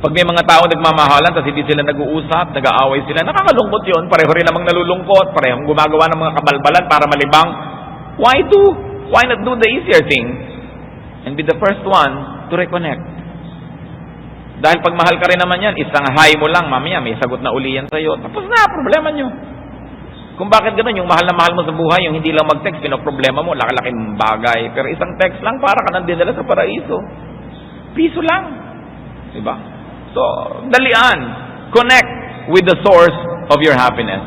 Pag may mga tao nagmamahalan, tapos hindi sila nag-uusap, nag-aaway sila, nakakalungkot yun, pareho rin namang nalulungkot, parehong gumagawa ng mga kabalbalan para malibang. Why not do the easier thing and be the first one to reconnect? Dahil pag mahal ka rin naman yan, isang hi mo lang, mamaya may sagot na uli yan sa'yo. Tapos na, problema nyo. Kung bakit ganun, yung mahal na mahal mo sa buhay, yung hindi lang mag-text, pinoproblema mo, laki-laking bagay. Pero isang text lang, para ka nang dinala sa paraiso. Piso lang. Diba? So, dalian. Connect with the source of your happiness.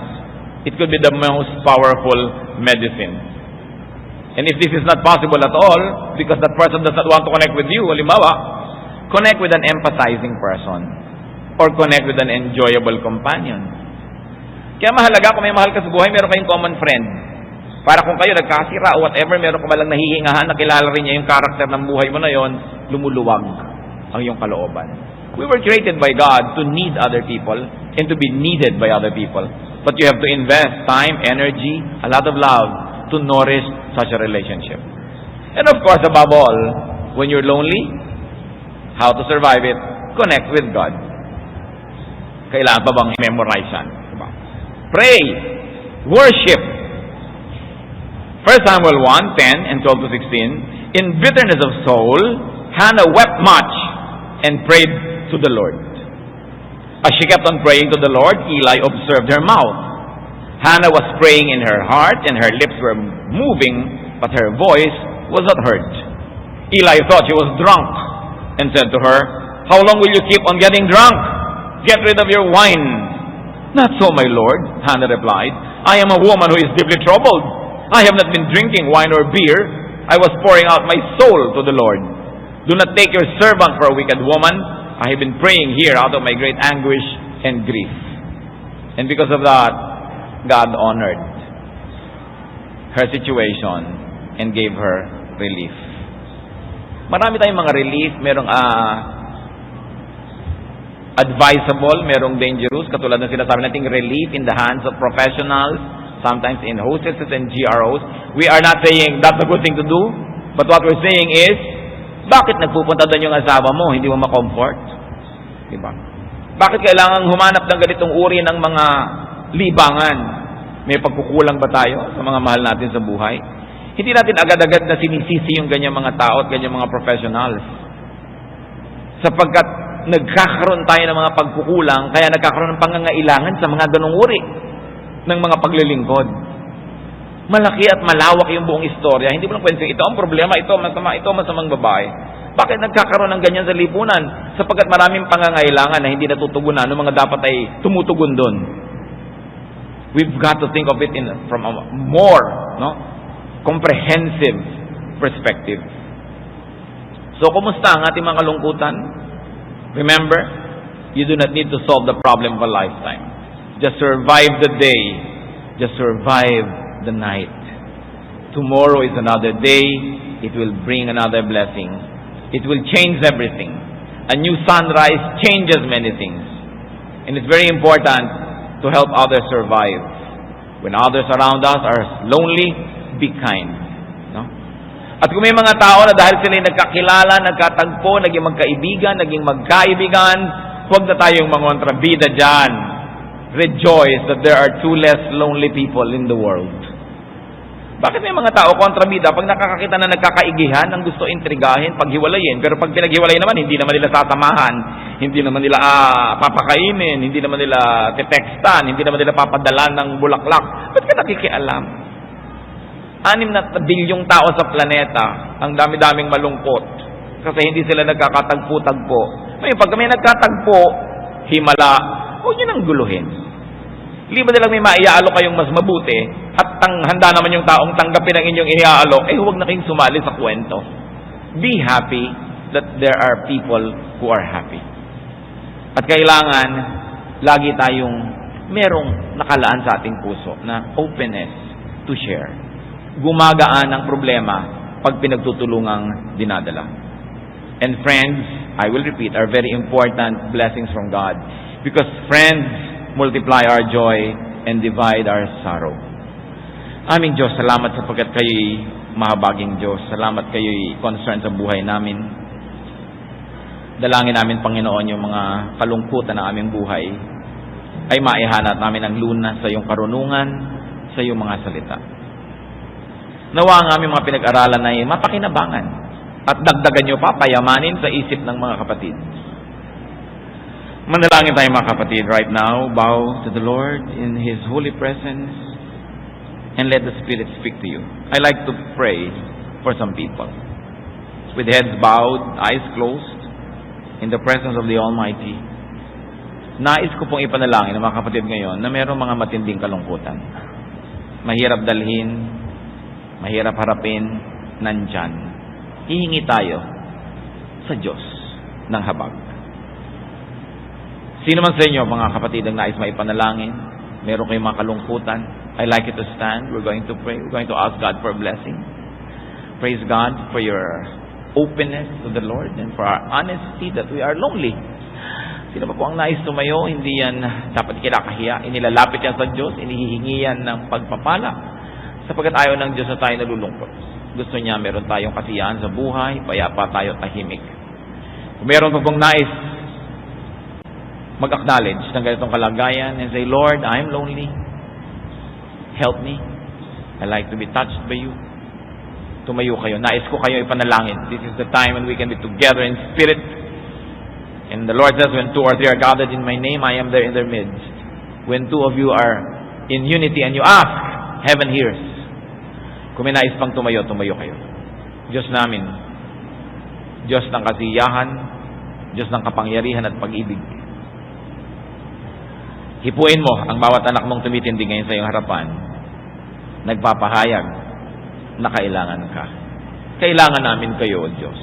It could be the most powerful medicine. And if this is not possible at all, because that person does not want to connect with you, halimbawa, connect with an empathizing person or connect with an enjoyable companion. Kaya mahalaga kung may mahal ka sa buhay, meron kayong common friend. Para kung kayo nagkasira o whatever, meron ka malang nahihingahan, nakilala rin niya yung karakter ng buhay mo na yon, lumuluwag ang iyong kalooban. We were created by God to need other people and to be needed by other people. But you have to invest time, energy, a lot of love to nourish such a relationship. And of course, above all, when you're lonely, how to survive it? Connect with God. Kailangan pa bang i-memorize yan? Diba? Pray. Worship. 1 Samuel 1:10 and 12 to 16. In bitterness of soul, Hannah wept much and prayed to the Lord. As she kept on praying to the Lord, Eli observed her mouth. Hannah was praying in her heart, and her lips were moving, but her voice was not heard. Eli thought she was drunk, and said to her, "How long will you keep on getting drunk? Get rid of your wine." "Not so, my lord," Hannah replied. "I am a woman who is deeply troubled. I have not been drinking wine or beer. I was pouring out my soul to the Lord. Do not take your servant for a wicked woman. I have been praying here out of my great anguish and grief." And because of that, God honored her situation and gave her relief. Marami tayong mga relief. Merong advisable, merong dangerous. Katulad ng sinasabi nating relief in the hands of professionals, sometimes in hostesses and GROs. We are not saying that's a good thing to do. But what we're saying is, bakit nagpupunta doon yung asawa mo, hindi mo ma-comfort? Diba? Bakit kailangan humanap ng ganitong uri ng mga libangan? May pagkukulang ba tayo sa mga mahal natin sa buhay? Hindi natin agad-agad na sinisisi yung ganyang mga tao at ganyang mga professionals. Sapagkat nagkakaroon tayo ng mga pagkukulang, kaya nagkakaroon ng pangangailangan sa mga ganong uri ng mga paglilingkod. Malaki at malawak yung buong istorya. Hindi mo lang pwede ito ang problema, ito masama, ito masamang babae. Bakit nagkakaroon ng ganyan sa lipunan? Sapagkat maraming pangangailangan na hindi natutugunan ng mga dapat ay tumutugon doon. We've got to think of it from a more comprehensive perspective. So, kumusta ang ating mga kalungkutan? Remember, you do not need to solve the problem of a lifetime. Just survive the day. Just survive the night. Tomorrow is another day. It will bring another blessing. It will change everything. A new sunrise changes many things. And it's very important to help others survive. When others around us are lonely, be kind. No? At kung may mga tao na dahil sila nagkakilala, nagkatagpo, naging magkaibigan, naging magkaibigan, huwag na tayong mangontrabida dyan. Rejoice that there are two less lonely people in the world. Bakit may mga tao kontrabida? Pag nakakakita na nagkakaigihan, ang gusto intrigahin, paghiwalayin. Pero pag pinaghiwalay naman, hindi naman nila sasamahan, hindi naman nila papakainin, hindi naman nila tetextan, hindi naman nila papadalan ng bulaklak. Ba't ka nakikialam? 6 na bilyong tao sa planeta, ang dami-daming malungkot. Kasi hindi sila nagkakatagpo-tagpo. Ngayon, pag kami nagkatagpo, himala, huwag nyo nang guluhin. Liba nilang may maiaalok kayong mas mabuti at handa naman yung taong tanggapin ang inyong iniaalok, huwag na kayong sumali sa kwento. Be happy that there are people who are happy. At kailangan, lagi tayong merong nakalaan sa ating puso na openness to share. gumagaan ang problema pag pinagtutulungang dinadala. And friends, I will repeat, are very important blessings from God, because friends multiply our joy and divide our sorrow. Aming Diyos, salamat sapagkat kayo'y mahabaging Diyos. Salamat kayo'y concerned sa buhay namin. Dalangin namin, Panginoon, yung mga kalungkutan ng aming buhay ay maihanap namin ang lunas sa iyong karunungan, sa iyong mga salita. Nawa ang aming mga pinag-aralan ay mapakinabangan at dagdagan niyo pa, payamanin sa isip ng mga kapatid. Manalangin tayo mga kapatid right now. Bow to the Lord in His holy presence and let the Spirit speak to you. I like to pray for some people with heads bowed, eyes closed, in the presence of the Almighty. Nais ko pong ipanalangin ng mga kapatid ngayon na mayroong mga matinding kalungkutan. Mahirap dalhin, mahirap harapin, nandyan. Hihingi tayo sa Diyos ng habag. Sino man sa inyo, mga kapatid, ang nais maipanalangin, meron kayong mga kalungkutan, I'd like you to stand. We're going to pray. We're going to ask God for a blessing. Praise God for your openness to the Lord and for our honesty that we are lonely. Sino pa po ang nais tumayo? Hindi yan dapat kinakahiya. Inilalapit yan sa Diyos. Inihihingi yan ng pagpapala. Sapagkat ayaw ng Diyos na tayo nalulungkot. Gusto niya meron tayong kasiyahan sa buhay, payapa tayo tahimik. Kung meron pa pong nais mag-acknowledge ng ganitong kalagayan and say, Lord, I'm lonely. Help me. I like to be touched by you. Tumayo kayo. Nais ko kayo ipanalangin. This is the time when we can be together in spirit. And the Lord says, when 2 or 3 are gathered in my name, I am there in their midst. When 2 of you are in unity and you ask, heaven hears. Kung may nais pang tumayo, tumayo kayo. Diyos namin, Diyos ng kasiyahan, Diyos ng kapangyarihan at pag-ibig. Hipuin mo ang bawat anak mong tumitindi ngayon sa iyong harapan. Nagpapahayag na kailangan ka. Kailangan namin kayo, O Diyos.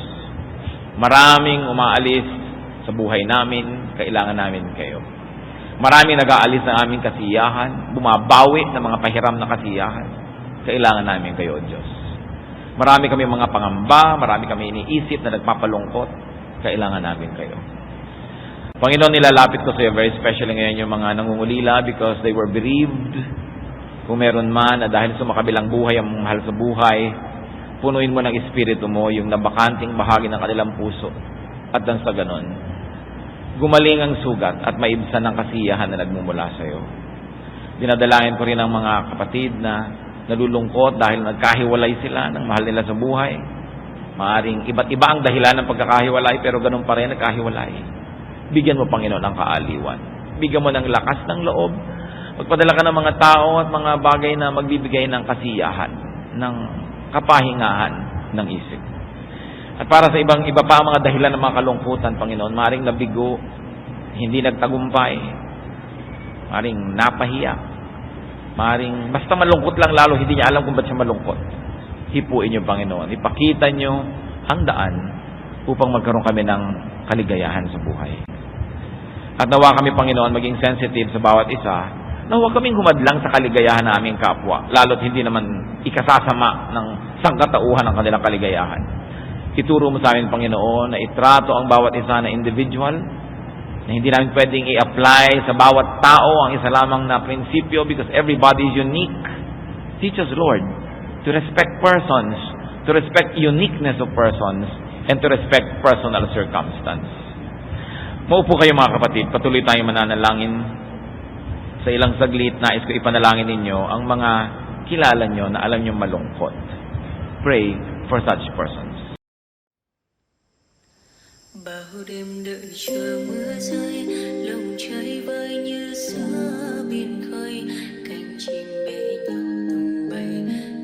Maraming umaalis sa buhay namin, kailangan namin kayo. Maraming nag-aalis ng aming kasiyahan, bumabawi ng mga pahiram na kasiyahan. Kailangan namin kayo, O Diyos. Marami kami mga pangamba, marami kami iniisip na nagpapalungkot. Kailangan namin kayo. Panginoon, nilalapit ko sa iyo very especially ngayon yung mga nangungulila because they were bereaved. Kung meron man na dahil sa makabilang buhay ang mahal sa buhay, punuin mo ng espiritu mo yung nabakanting bahagi ng kanilang puso. At nang sa ganon, gumaling ang sugat at maibsan ng kasiyahan na nagmumula sa iyo. Dinadalangin ko rin ang mga kapatid na nalulungkot dahil nagkahiwalay sila ng mahal nila sa buhay. Maaring iba't iba ang dahilan ng pagkakahiwalay pero ganun pa rin nagkahiwalay. Bigyan mo, Panginoon, ang kaaliwan. Bigyan mo ng lakas ng loob. Magpadala ka ng mga tao at mga bagay na magbibigay ng kasiyahan, ng kapahingahan ng isip. At para sa iba pa ang mga dahilan ng mga kalungkutan, Panginoon, maring nabigo, hindi nagtagumpay, maring napahiya, maring basta malungkot lang lalo, hindi niya alam kung ba't siya malungkot. Hipuin niyo, Panginoon. Ipakita niyo ang daan upang magkaroon kami ng kaligayahan sa buhay. At nawa kami, Panginoon, maging sensitive sa bawat isa, na huwag kaming humadlang sa kaligayahan ng aming kapwa, lalo't hindi naman ikasasama ng sangkatauhan ng kanilang kaligayahan. Ituro mo sa amin, Panginoon, na itrato ang bawat isa na individual, na hindi namin pwedeng i-apply sa bawat tao ang isa lamang na prinsipyo because everybody is unique. Teach us, Lord, to respect persons, to respect uniqueness of persons, and to respect personal circumstance. Maupo kayo mga kapatid, patuloy tayong mananalangin. Sa ilang saglit, nais ko ipanalangin ninyo ang mga kilala nyo na alam nyo malungkot. Pray for such persons. Bao đêm đợi chờ mưa rơi, lòng trời vơi như gió biển khơi, cánh chim bể nhau tung bay,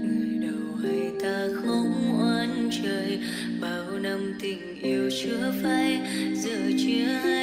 người đầu hay ta không oán trời, bao năm tình yêu chưa phai, giờ chia hai.